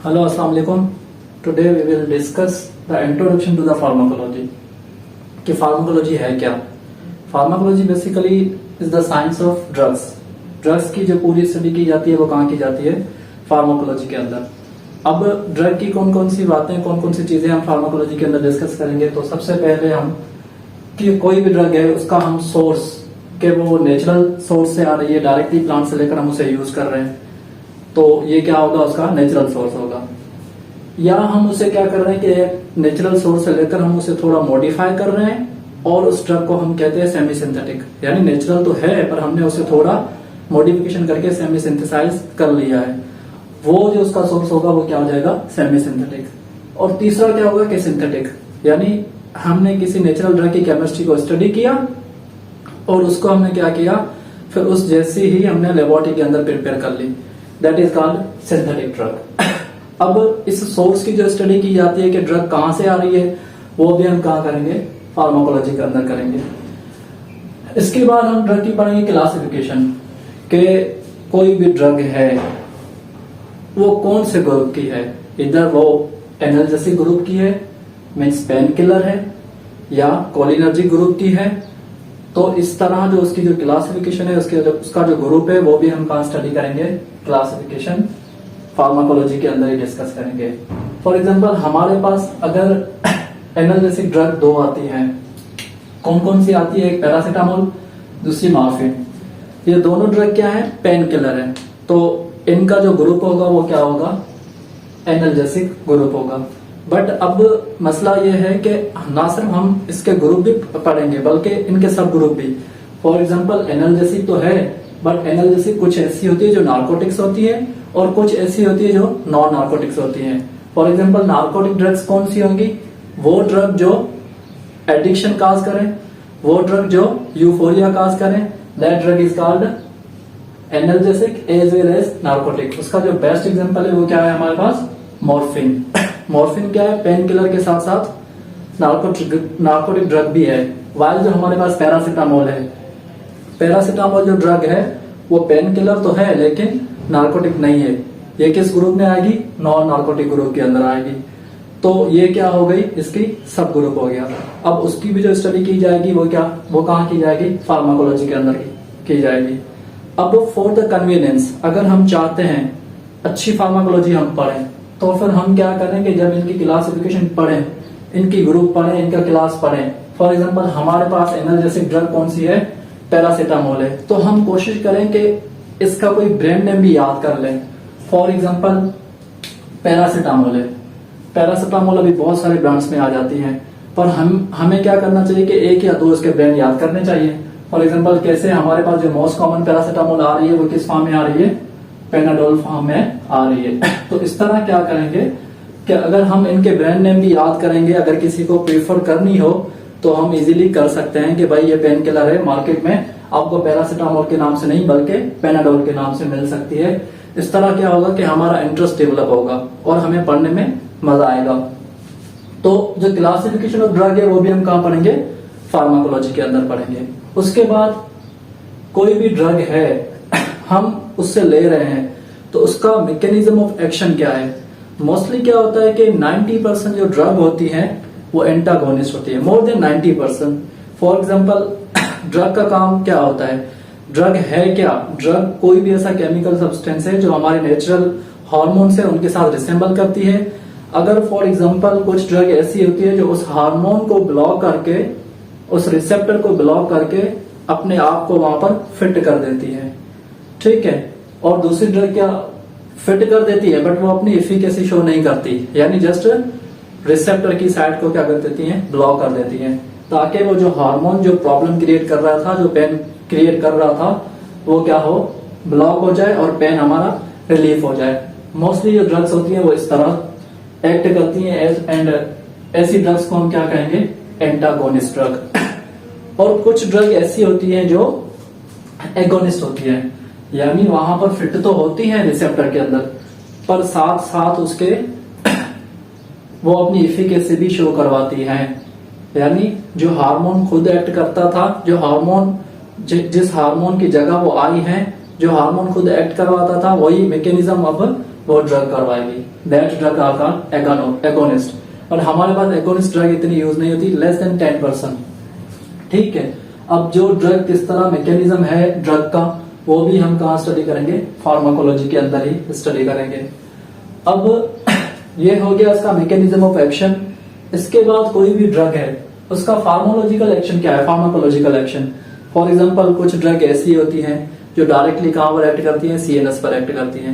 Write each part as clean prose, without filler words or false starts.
Hello, Assalamu alaikum. Today we will discuss the introduction to the pharmacology. कि pharmacology है क्या? Pharmacology basically is the science of drugs. Drugs की जो पूरी study की जाती है वो कहाँ की जाती है? फार्माकोलॉजी के अंदर. अब ड्रग की कौन कौन सी बातें, कौन कौन सी चीजें हम फार्माकोलॉजी के अंदर डिस्कस करेंगे. तो सबसे पहले हम कि कोई भी ड्रग है उसका हम सोर्स के वो नेचुरल सोर्स से आ रही है, डायरेक्टली प्लांट से लेकर हम उसे यूज कर रहे हैं, तो ये क्या होगा? उसका नेचुरल सोर्स होगा. या हम उसे क्या कर रहे हैं कि नेचुरल सोर्स से लेकर हम उसे थोड़ा मॉडिफाई कर रहे हैं और उस ड्रग को हम कहते हैं सेमी सिंथेटिक. यानी नेचुरल तो है पर हमने उसे थोड़ा मॉडिफिकेशन करके सेमी सिंथेसाइज कर लिया है. वो जो उसका सोर्स होगा वो क्या हो जाएगा? Semi synthetic. और तीसरा क्या होगा कि सिंथेटिक. यानी हमने किसी नेचुरल ड्रग की केमिस्ट्री को स्टडी किया और उसको हमने क्या किया, फिर उस जैसी ही हमने लेबोरेटरी के अंदर प्रिपेयर कर ली. That is called synthetic drug. अब इस सोर्स की जो स्टडी की जाती है कि ड्रग कहां से आ रही है, वो भी हम कहां करेंगे? फार्माकोलॉजी के अंदर करेंगे. इसके बाद हम ड्रग की पढ़ेंगे क्लासिफिकेशन कि कोई भी ड्रग है वो कौन से ग्रुप की है. इधर वो एनाल्जेसिक ग्रुप की है, मीन्स पेन किलर है, या कोलिनर्जिक ग्रुप की है. तो इस तरह जो उसकी जो क्लासिफिकेशन है, उसका जो ग्रुप है वो भी हम कहां स्टडी करेंगे? क्लासिफिकेशन फार्माकोलॉजी के अंदर ही डिस्कस करेंगे. फॉर एग्जांपल हमारे पास अगर एनाल्जेसिक ड्रग दो आती हैं, कौन कौन सी आती है? एक पैरासीटामोल, दूसरी मॉर्फिन. ये दोनों ड्रग क्या है? पेन किलर है. तो इनका जो ग्रुप होगा वो क्या होगा? एनाल्जेसिक ग्रुप होगा. बट अब मसला ये है कि ना सिर्फ हम इसके ग्रुप भी पढ़ेंगे बल्कि इनके सब ग्रुप भी. फॉर एग्जांपल एनाल्जेसिक तो है, बट एनाल्जेसिक कुछ ऐसी होती है जो नार्कोटिक्स होती है और कुछ ऐसी होती है जो नॉन नार्कोटिक्स होती हैं. फॉर एग्जांपल नार्कोटिक ड्रग्स कौन सी होंगी? वो ड्रग जो एडिक्शन काज करें, वो ड्रग जो यूफोरिया काज करें, that drug is called analgesic as well as narcotic. उसका जो बेस्ट एग्जांपल है वो क्या है हमारे पास? मॉर्फिन. मॉर्फिन क्या है? पेन किलर के साथ साथ नार्कोटिक ड्रग भी है. वाइल जो हमारे पास पैरासीटामोल है, पैरासीटामोल जो ड्रग है वो पेन किलर तो है लेकिन नार्कोटिक नहीं है. ये किस ग्रुप में आएगी? नॉन नार्कोटिक ग्रुप के अंदर आएगी. तो ये क्या हो गई? इसकी सब ग्रुप हो गया. अब उसकी भी जो स्टडी की जाएगी वो क्या, वो कहाँ की जाएगी? फार्माकोलॉजी के अंदर की जाएगी. अब फॉर द कन्वीनियंस अगर हम चाहते हैं अच्छी फार्माकोलॉजी हम पढ़ें, तो फिर हम क्या करेंगे? जब इनकी क्लासिफिकेशन पढ़ें, इनकी ग्रुप पढ़ें, इनका क्लास पढ़ें. फॉर एग्जांपल हमारे पास एनाल्जेसिक ड्रग कौन सी है? पैरासीटामोल है. तो हम कोशिश करें कि इसका कोई ब्रांड नेम भी याद कर लें. फॉर एग्जांपल पैरासीटामोल है. पैरासीटामोल अभी बहुत सारे ब्रांड्स में आ जाती हैं, पर हमें क्या करना चाहिए कि एक या दो इसके ब्रांड याद करने चाहिए. फॉर एग्जांपल कैसे हमारे पास जो मोस्ट कॉमन पैरासीटामोल आ रही है वो किस फॉर्म में आ रही है? पेनाडोल फॉर्म में आ रही है. तो इस तरह क्या करेंगे कि अगर हम इनके ब्रांड नेम भी याद करेंगे, अगर किसी को प्रीफर करनी हो तो हम इजीली कर सकते हैं कि भाई ये पेन किलर है, मार्केट में आपको पैरासीटामोल के नाम से नहीं बल्कि पेनाडोल के नाम से मिल सकती है. इस तरह क्या होगा कि हमारा इंटरेस्ट डेवलप होगा और हमें पढ़ने में मजा आएगा. तो जो क्लासिफिकेशन ऑफ ड्रग है वो भी हम कहाँ पढ़ेंगे? फार्माकोलॉजी के अंदर पढ़ेंगे. उसके बाद कोई भी ड्रग है हम उससे ले रहे हैं तो उसका मैकेनिज्म ऑफ एक्शन क्या है? मोस्टली क्या होता है कि 90% जो ड्रग होती है वो एंटागोनिस्ट होती है, more than 90%. For example drug का काम क्या होता है? ड्रग है क्या? ड्रग कोई भी ऐसा केमिकल सब्सटेंस है जो हमारे नेचुरल हार्मोन से उनके साथ रिसेंबल करती है. अगर फॉर एग्जांपल कुछ ड्रग ऐसी होती है जो उस हार्मोन को ब्लॉक करके, उस रिसेप्टर को ब्लॉक करके अपने आप को वहां पर फिट कर देती है, ठीक है. और दूसरी ड्रग क्या फिट कर देती है बट वो अपनी एफिकेसी शो नहीं करती, यानी जस्ट रिसेप्टर की साइड को क्या कर देती हैं? ब्लॉक कर देती हैं, ताकि वो जो हार्मोन जो प्रॉब्लम क्रिएट कर रहा था, जो पेन क्रिएट कर रहा था, वो क्या हो? ब्लॉक हो जाए और पेन हमारा रिलीफ हो जाए. मोस्टली जो ड्रग्स होती हैं वो इस तरह एक्ट करती हैं एंड ऐसी ड्रग्स को हम क्या कहेंगे? Antagonist drug. और कुछ ड्रग ऐसी होती हैं जो एगोनिस्ट होती है, यानी वहां पर फिट तो होती है रिसेप्टर के अंदर पर साथ साथ उसके वो अपनी इफिकेसी भी शो करवाती है. यानी जो हार्मोन खुद एक्ट करता था, जो हार्मोन जिस हार्मोन की जगह वो आई है, जो हार्मोन खुद एक्ट करवाता था, वही मैकेनिज्म अब वो ड्रग करवाएगी, that drug are called agonist. और हमारे पास एगोनिस्ट ड्रग इतनी यूज नहीं होती, लेस देन 10%। ठीक है, अब जो ड्रग किस तरह मैकेनिज्म है ड्रग का, वो भी हम कहाँ स्टडी करेंगे, फार्माकोलॉजी के अंदर ही स्टडी करेंगे। अब ये हो गया इसका मैकेनिज्म ऑफ एक्शन। इसके बाद कोई भी ड्रग है उसका फार्माकोलॉजिकल एक्शन क्या है, फार्माकोलॉजिकल एक्शन। फॉर एग्जांपल कुछ ड्रग ऐसी होती हैं जो डायरेक्टली कहां पर एक्ट करती हैं, सीएनएस पर एक्ट करती हैं।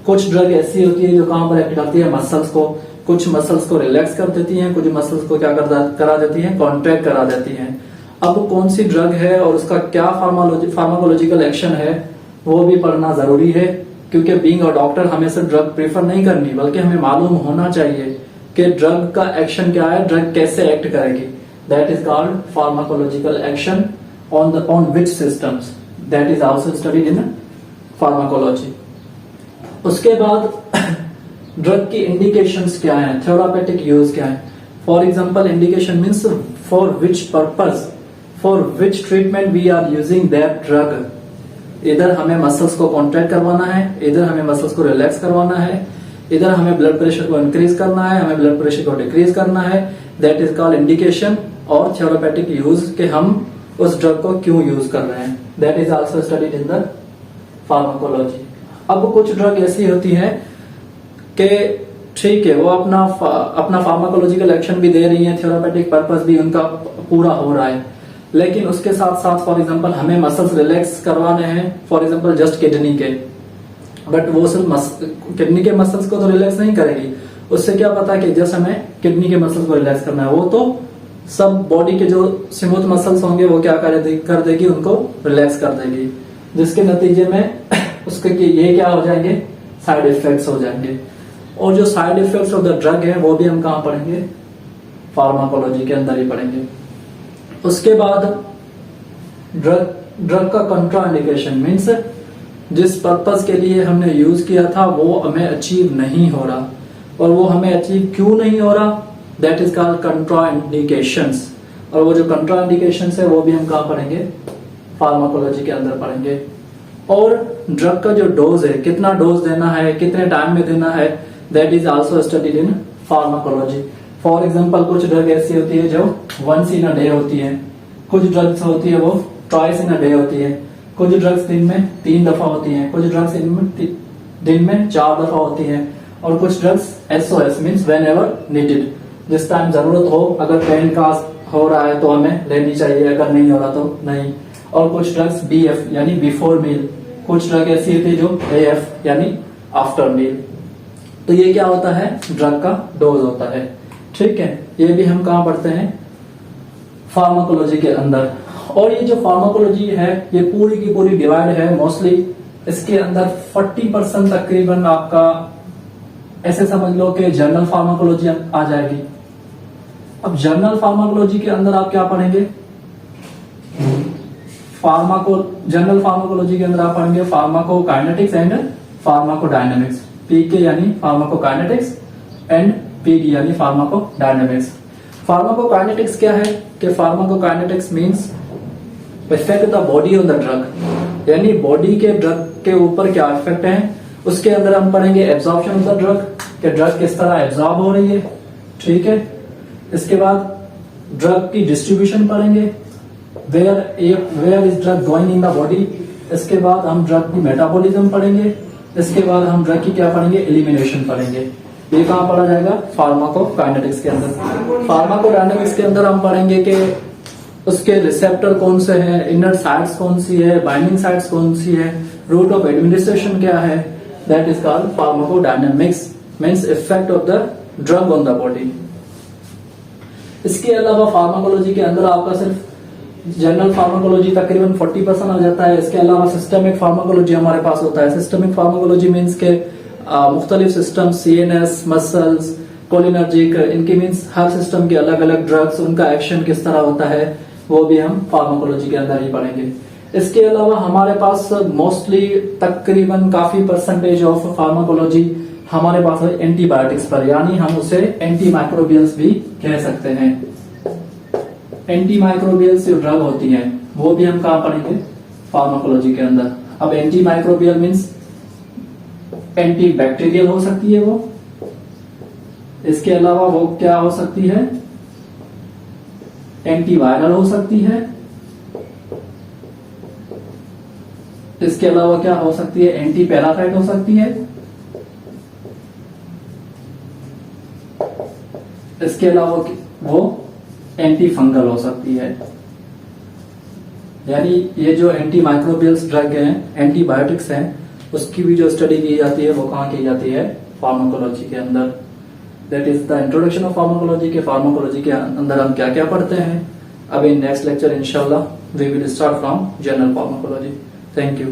कुछ ड्रग ऐसी होती है जो कहां पर एक्ट करती है, मसल्स को। कुछ मसल्स को रिलैक्स कर देती हैं, कुछ मसल्स को क्या करा देती हैं, कॉन्ट्रैक्ट करा देती हैं। अब कौन सी ड्रग है और उसका क्या फार्माकोलॉजिकल एक्शन है वो भी पढ़ना जरूरी है, क्योंकि बीइंग अ डॉक्टर हमें सिर्फ ड्रग प्रेफर नहीं करनी, बल्कि हमें मालूम होना चाहिए कि ड्रग का एक्शन क्या है, ड्रग कैसे एक्ट करेगी। That is called pharmacological action on which systems, that is also studied in pharmacology. उसके बाद ड्रग की इंडिकेशंस क्या है, थेरापेटिक यूज क्या है। For example indication means for which purpose, for which treatment we are using that drug. इधर हमें muscles को कॉन्ट्रैक्ट करवाना है, इधर हमें मसल्स को रिलैक्स करवाना है, इधर हमें ब्लड प्रेशर को इंक्रीज करना है, हमें ब्लड प्रेशर को डिक्रीज करना है। दैट इज कॉल्ड इंडिकेशन और थेरापेटिक यूज, कि हम उस ड्रग को क्यों यूज कर रहे हैं। That is also studied in the pharmacology. अब कुछ ड्रग ऐसी होती है कि ठीक है वो अपना फार्माकोलॉजिकल एक्शन भी दे रही है, थेरापेटिक पर्पस भी उनका पूरा हो रहा है, लेकिन उसके साथ साथ फॉर एग्जांपल हमें मसल्स रिलैक्स करवाने हैं, फॉर एग्जांपल जस्ट किडनी के, बट वो सिर्फ किडनी के मसल्स को तो रिलैक्स नहीं करेगी। उससे क्या पता कि जस्ट हमें किडनी के मसल्स को रिलैक्स करना है, वो तो सब बॉडी के जो स्मूथ मसल्स होंगे वो क्या कर देगी, उनको रिलैक्स कर देगी, जिसके नतीजे में उसके ये क्या हो जाएंगे, साइड इफेक्ट्स हो जाएंगे। और जो side effects of the drug है वो भी हम कहाँ पढ़ेंगे, फार्माकोलॉजी के अंदर ही पढ़ेंगे। उसके बाद ड्रग का कंट्राइंडिकेशन मीन्स जिस पर्पस के लिए हमने यूज किया था वो हमें अचीव नहीं हो रहा, और वो हमें अचीव क्यों नहीं हो रहा, दैट इज कॉल्ड कंट्राइंडिकेशंस। और वो जो कंट्राइंडिकेशंस है वो भी हम कहाँ पढ़ेंगे, फार्माकोलॉजी के अंदर पढ़ेंगे। और ड्रग का जो डोज है, कितना डोज देना है, कितने टाइम में देना है, that is also studied in pharmacology. For example कुछ ड्रग ऐसी होती है जो वंस इन अ डे होती है, कुछ ड्रग्स होती है वो ट्वाइस इन अ डे होती है, कुछ ड्रग्स दिन में 3 दफा होती हैं, कुछ ड्रग्स दिन में 4 दफा होती हैं, और कुछ drugs SOS means when ever needed, जिस टाइम जरूरत हो, अगर पेन का हो रहा है तो हमें लेनी चाहिए, अगर नहीं हो रहा तो नहीं। और कुछ ड्रग्स BF यानी बिफोर मील, कुछ ड्रग ऐसी होती है जो AF यानी आफ्टर मील। तो ये क्या होता है, ड्रग का डोज होता है। ठीक है, ये भी हम कहाँ पढ़ते हैं, फार्माकोलॉजी के अंदर। और ये जो फार्माकोलॉजी है ये पूरी की पूरी डिवाइड है मोस्टली, इसके अंदर 40% तकरीबन आपका ऐसे समझ लो कि जर्नल फार्माकोलॉजी आ जाएगी। अब जर्नल फार्माकोलॉजी के अंदर आप क्या पढ़ेंगे, जर्नल फार्माकोलॉजी के अंदर आप पढ़ेंगे फार्माकोकाइनेटिक्स एंड फार्माकोडायनामिक्स। PK यानी फार्माकोकाइनेटिक्स एंड PD यानी फार्माकोडायनामिक्स। फार्माकोकाइनेटिक्स क्या है कि pharmacokinetics means effect the body on the drug, यानी बॉडी के ड्रग के ऊपर क्या इफेक्ट है। उसके अंदर हम पढ़ेंगे एब्जॉर्प्शन ऑफ द ड्रग, कि ड्रग किस तरह एब्जॉर्ब हो रही है। ठीक है, इसके बाद ड्रग की डिस्ट्रीब्यूशन पढ़ेंगे, where is drug going in the body. इसके बाद हम ड्रग की मेटाबॉलिज्म पढ़ेंगे, इसके बाद हम ड्रग की क्या पढ़ेंगे, एलिमिनेशन पढ़ेंगे। ये कहाँ पढ़ा जाएगा, फार्माकोकाइनेटिक्स के अंदर। फार्माकोडायनामिक्स के अंदर हम पढ़ेंगे कि उसके रिसेप्टर कौन से हैं, इनर साइट्स कौन सी है, बाइंडिंग साइट्स कौन सी है, रूट ऑफ एडमिनिस्ट्रेशन क्या है। That is called pharmacodynamics means effect of the drug on the body. इसके अलावा फार्माकोलॉजी के अंदर आपका सिर्फ जनरल फार्माकोलॉजी तकरीबन 40% आ जाता है। इसके अलावा सिस्टमिक फार्माकोलॉजी हमारे पास होता है। सिस्टमिक फार्माकोलॉजी मीन्स के मुख्तलिफ सिस्टम, CNS, मसल्स, कोलिनर्जिक, इनकी मीन्स हर सिस्टम के अलग अलग ड्रग्स, उनका एक्शन किस तरह होता है वो भी हम फार्माकोलॉजी के अंदर ही पढ़ेंगे। इसके अलावा हमारे पास मोस्टली तकरीबन काफी परसेंटेज ऑफ फार्माकोलॉजी हमारे पास है एंटीबायोटिक्स पर, यानी हम उसे एंटी माइक्रोबियल्स भी कह सकते हैं। एंटी माइक्रोबियल्स जो ड्रग होती हैं वो भी हम कहाँ पढ़ेंगे, फार्माकोलॉजी के अंदर। अब anti microbial means anti bacterial हो सकती है वो। इसके अलावा वो क्या हो सकती है, एंटीवायरल हो सकती है। इसके अलावा क्या हो सकती है, एंटी पैरासाइट हो सकती है। इसके अलावा वो एंटी फंगल हो सकती है। यानी ये जो एंटी माइक्रोबियल्स ड्रग हैं, एंटीबायोटिक्स हैं, उसकी भी जो स्टडी की जाती है वो कहाँ की जाती है, फार्माकोलॉजी के अंदर। That is the introduction of pharmacology. के फार्माकोलॉजी के अंदर हम क्या क्या पढ़ते हैं। अब इन नेक्स्ट लेक्चर इंशाल्लाह we will start from general pharmacology. Thank you.